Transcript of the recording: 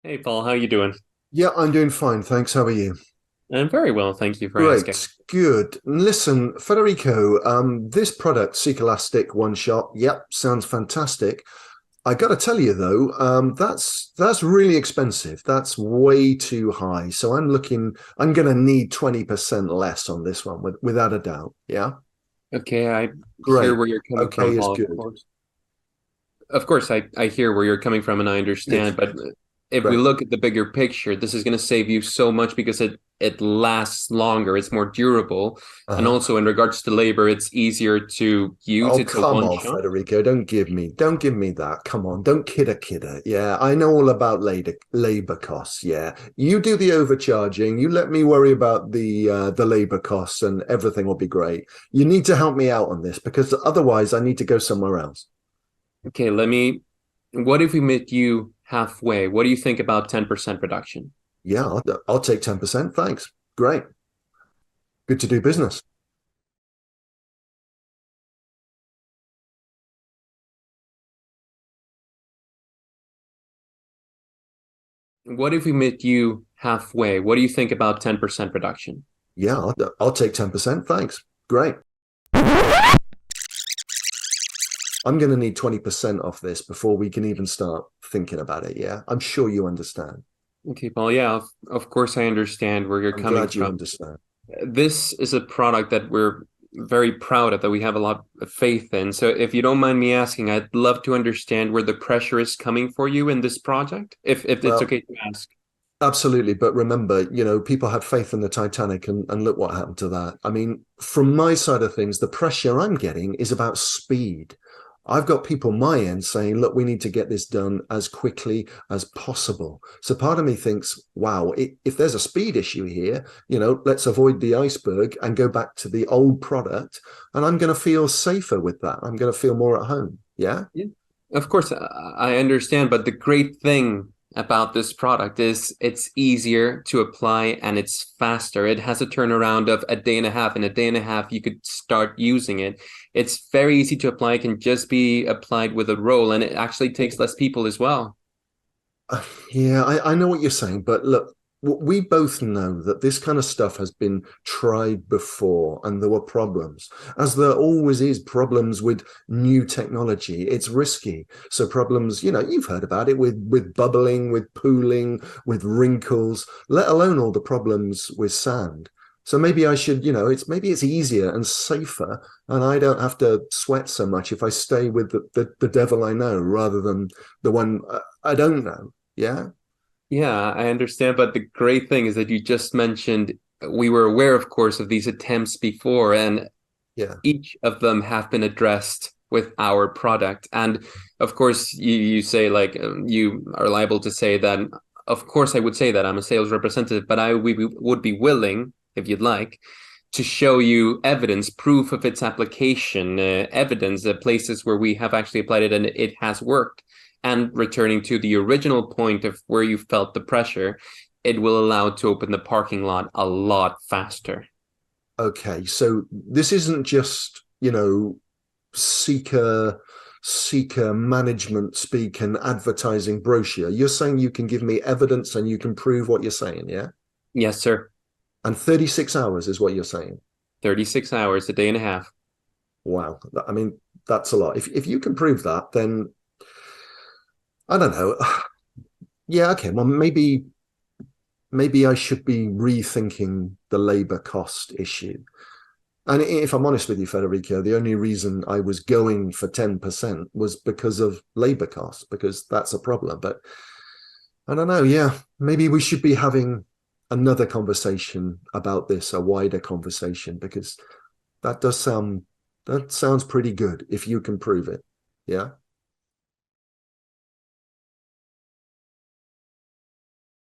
Hey Paul, how you doing? Yeah, I'm doing fine, thanks. How are you? I'm very well, thank you for asking. Great, good. Listen, Federico, this product, Elastic One Shot, yep, sounds fantastic. I got to tell you though, that's really expensive. That's way too high. So I'm going to need 20% less on this one, without a doubt. Yeah, Okay, I hear great. where you're coming Okay from, is Paul, of good. course. Of course, I hear where you're coming from and I Good, understand, but if we great. look at the bigger picture, this is going to save you so much because it lasts longer, it's more durable, and Uh-huh. also in regards to labor, it's easier to use. Oh, It's a come one on, shot. Federico. Don't give me that. Come on, don't kidder. Yeah, I know all about labor costs. Yeah, you do the overcharging. You let me worry about the labor costs, and everything will be great. You need to help me out on this because otherwise, I need to go somewhere else. Okay, what if we meet you halfway? What do you think about 10% reduction? Yeah, I'll take 10%. Thanks. Great. Good to do business. What if we meet you halfway? What do you think about 10% reduction? Yeah, I'll take 10%. Thanks. Great. I'm going to need 20% off this before we can even start thinking about it. Yeah, I'm sure you understand. Okay, Paul. Yeah, of course I understand where you're I'm coming glad you from. understand. This is a product that we're very proud of, that we have a lot of faith in. So if you don't mind me asking, I'd love to understand where the pressure is coming for you in this project, if it's Well, okay to ask. absolutely. But remember, people had faith in the Titanic and look what happened to that. I mean, from my side of things, the pressure I'm getting is about speed. I've got people my end saying, look, we need to get this done as quickly as possible. So part of me thinks, wow, if there's a speed issue here, let's avoid the iceberg and go back to the old product. And I'm going to feel safer with that. I'm going to feel more at home. Yeah. Yeah. Of course, I understand, but the great thing about this product is it's easier to apply and it's faster. It has a turnaround of a day and a half. In a day and a half, you could start using it. It's very easy to apply. It can just be applied with a roll, and it actually takes less people as well. Yeah, I know what you're saying, but look, we both know that this kind of stuff has been tried before and there were problems, as there always is problems with new technology. It's risky. So problems, you've heard about it with bubbling, with pooling, with wrinkles, let alone all the problems with sand. So maybe I should, it's easier and safer, and I don't have to sweat so much if I stay with the devil I know rather than the one I don't know. Yeah. Yeah, I understand. But the great thing is that you just mentioned we were aware, of course, of these attempts before, and Yeah. each of them have been addressed with our product. And of course, you say like you are liable to say that. Of course, I would say that I'm a sales representative, but we would be willing, if you'd like, to show you evidence, proof of its application, evidence of places where we have actually applied it and it has worked. And returning to the original point of where you felt the pressure, it will allow to open the parking lot a lot faster. Okay. So this isn't just, seeker seeker management speak and advertising brochure. You're saying you can give me evidence and you can prove what you're saying, yeah? Yes, sir. And 36 hours is what you're saying. 36 hours, a day and a half. Wow. I mean, that's a lot. If you can prove that, then I don't know. Yeah, okay. Well, maybe I should be rethinking the labor cost issue. And if I'm honest with you, Federico, the only reason I was going for 10% was because of labor costs, because that's a problem. But I don't know. Yeah, maybe we should be having another conversation about this, a wider conversation, because that does sound, that sounds pretty good if you can prove it. Yeah.